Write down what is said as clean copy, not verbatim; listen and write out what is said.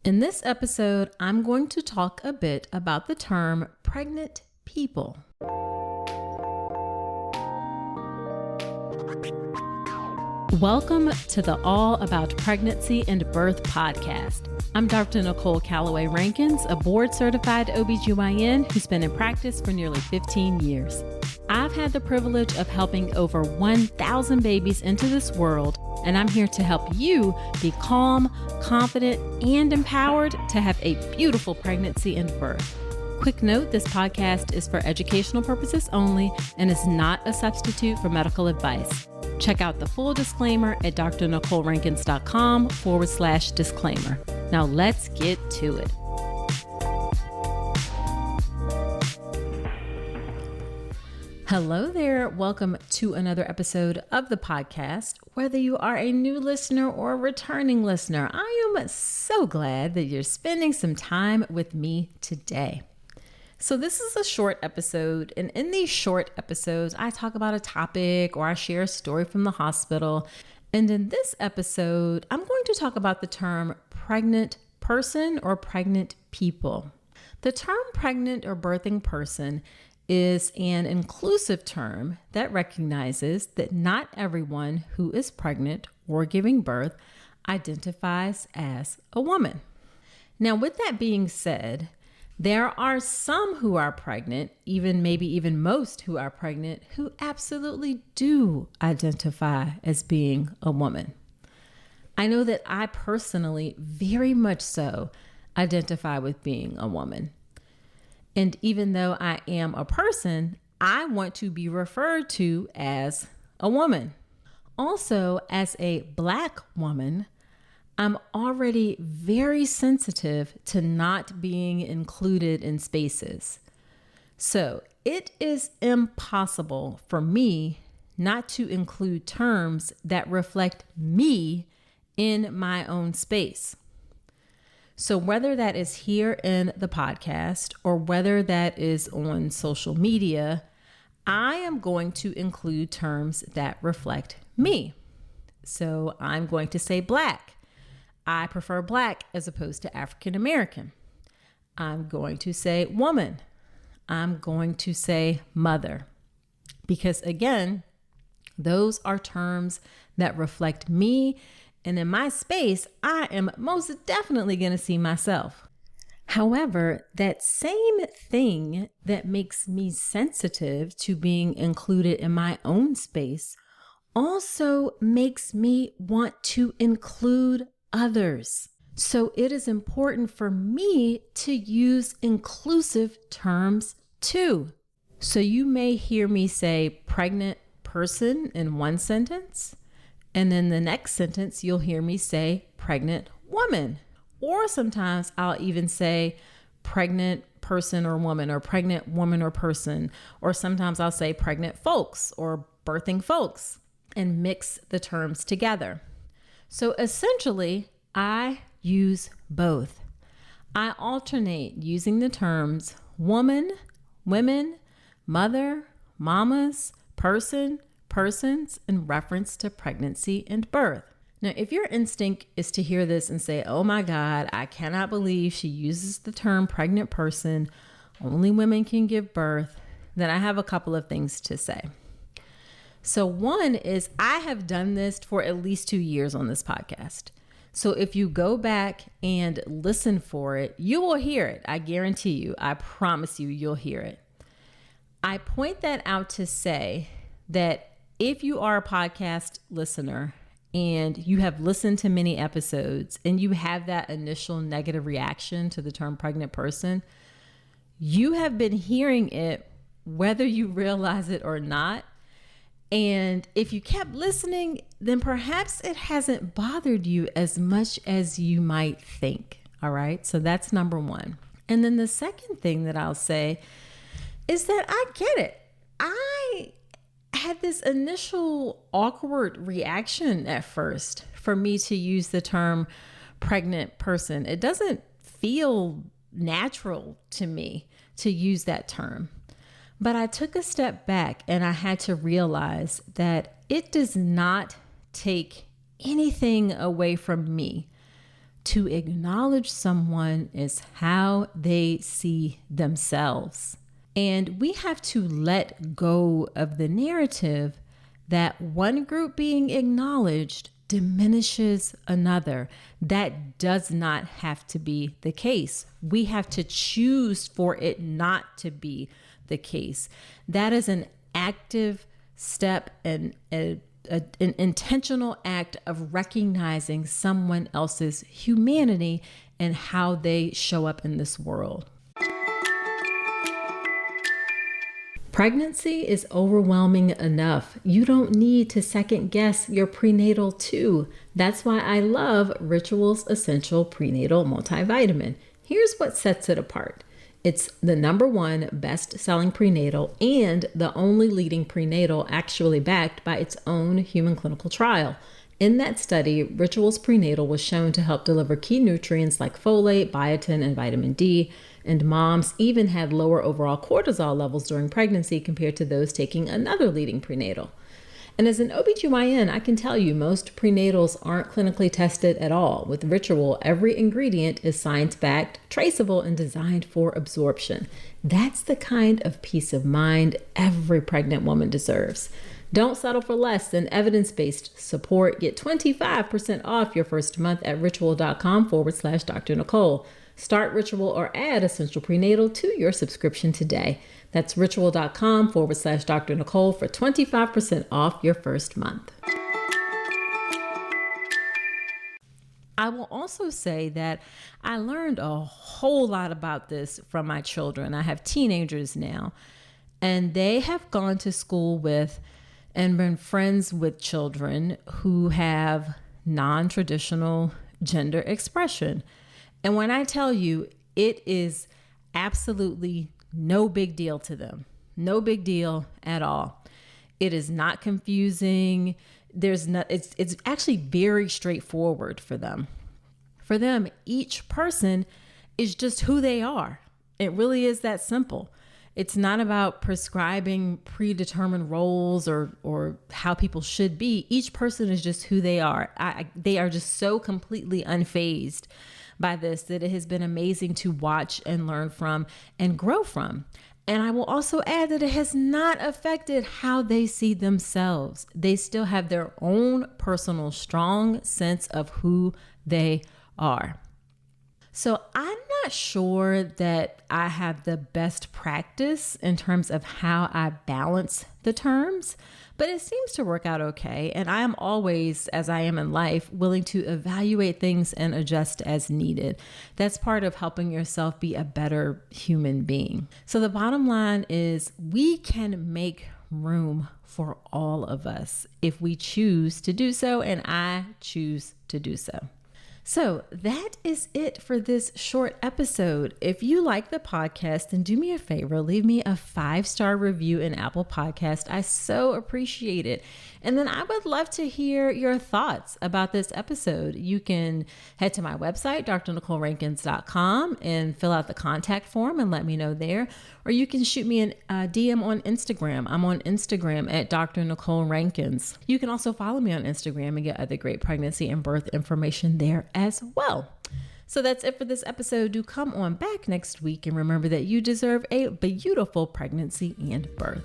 In this episode, I'm going to talk a bit about the term pregnant people. Welcome to the All About Pregnancy and Birth podcast. I'm Dr. Nicole Calloway Rankins, a board-certified OBGYN who's been in practice for nearly 15 years. I've had the privilege of helping over 1,000 babies into this world, and I'm here to help you be calm, confident, and empowered to have a beautiful pregnancy and birth. Quick note, this podcast is for educational purposes only and is not a substitute for medical advice. Check out the full disclaimer at drnicolerankins.com/disclaimer. Now let's get to it. Hello there. Welcome to another episode of the podcast. Whether you are a new listener or a returning listener, I am so glad that you're spending some time with me today. So this is a short episode, and in these short episodes, I talk about a topic or I share a story from the hospital. And in this episode, I'm going to talk about the term pregnant person or pregnant people. The term pregnant or birthing person is an inclusive term that recognizes that not everyone who is pregnant or giving birth identifies as a woman. Now, with that being said, there are some who are pregnant, maybe even most who are pregnant, who absolutely do identify as being a woman. I know that I personally very much so identify with being a woman. And even though I am a person, I want to be referred to as a woman. Also, as a Black woman, I'm already very sensitive to not being included in spaces. So it is impossible for me not to include terms that reflect me in my own space. So whether that is here in the podcast or whether that is on social media, I am going to include terms that reflect me. So I'm going to say Black. I prefer Black as opposed to African American. I'm going to say woman. I'm going to say mother. Because again, those are terms that reflect me. And in my space, I am most definitely going to see myself. However, that same thing that makes me sensitive to being included in my own space also makes me want to include others. So it is important for me to use inclusive terms too. So you may hear me say pregnant person in one sentence, and then the next sentence you'll hear me say pregnant woman. Or sometimes I'll even say pregnant person or woman, or pregnant woman or person. Or sometimes I'll say pregnant folks or birthing folks and mix the terms together. So essentially, I use both. I alternate using the terms woman, women, mother, mamas, person, persons in reference to pregnancy and birth. Now, if your instinct is to hear this and say, oh my God, I cannot believe she uses the term pregnant person, only women can give birth, then I have a couple of things to say. So one is I have done this for at least 2 years on this podcast. So if you go back and listen for it, you will hear it. I guarantee you, I promise you, you'll hear it. I point that out to say that if you are a podcast listener and you have listened to many episodes and you have that initial negative reaction to the term pregnant person, you have been hearing it whether you realize it or not. And if you kept listening, then perhaps it hasn't bothered you as much as you might think. All right. So that's number one. And then the second thing that I'll say is that I get it. I had this initial awkward reaction at first for me to use the term pregnant person. It doesn't feel natural to me to use that term. But I took a step back and I had to realize that it does not take anything away from me to acknowledge someone is how they see themselves. And we have to let go of the narrative that one group being acknowledged diminishes another. That does not have to be the case. We have to choose for it not to be the case. That is an active step and an intentional act of recognizing someone else's humanity and how they show up in this world. Pregnancy is overwhelming enough. You don't need to second guess your prenatal too. That's why I love Ritual's Essential Prenatal Multivitamin. Here's what sets it apart. It's the #1 best-selling prenatal and the only leading prenatal actually backed by its own human clinical trial. In that study, Ritual's prenatal was shown to help deliver key nutrients like folate, biotin, and vitamin D, and moms even had lower overall cortisol levels during pregnancy compared to those taking another leading prenatal. And as an OBGYN, I can tell you most prenatals aren't clinically tested at all. With Ritual, every ingredient is science-backed, traceable, and designed for absorption. That's the kind of peace of mind every pregnant woman deserves. Don't settle for less than evidence-based support. Get 25% off your first month at ritual.com/Dr. Nicole. Start Ritual or add Essential Prenatal to your subscription today. That's ritual.com/Dr. Nicole for 25% off your first month. I will also say that I learned a whole lot about this from my children. I have teenagers now, and they have gone to school with and been friends with children who have non-traditional gender expression. And when I tell you, it is absolutely no big deal to them. No big deal at all. It is not confusing. It's actually very straightforward for them. For them, each person is just who they are. It really is that simple. It's not about prescribing predetermined roles or how people should be. Each person is just who they are. They are just so completely unfazed by this that it has been amazing to watch and learn from and grow from. And I will also add that it has not affected how they see themselves. They still have their own personal, strong sense of who they are. So I'm not sure that I have the best practice in terms of how I balance the terms, but it seems to work out okay. And I am always, as I am in life, willing to evaluate things and adjust as needed. That's part of helping yourself be a better human being. So the bottom line is we can make room for all of us if we choose to do so, and I choose to do so. So that is it for this short episode. If you like the podcast, then do me a favor, leave me a 5-star review in Apple Podcast. I so appreciate it. And then I would love to hear your thoughts about this episode. You can head to my website, drnicolerankins.com, and fill out the contact form and let me know there. Or you can shoot me a DM on Instagram. I'm on Instagram at Dr. Nicole Rankins. You can also follow me on Instagram and get other great pregnancy and birth information there as well. So that's it for this episode. Do come on back next week and remember that you deserve a beautiful pregnancy and birth.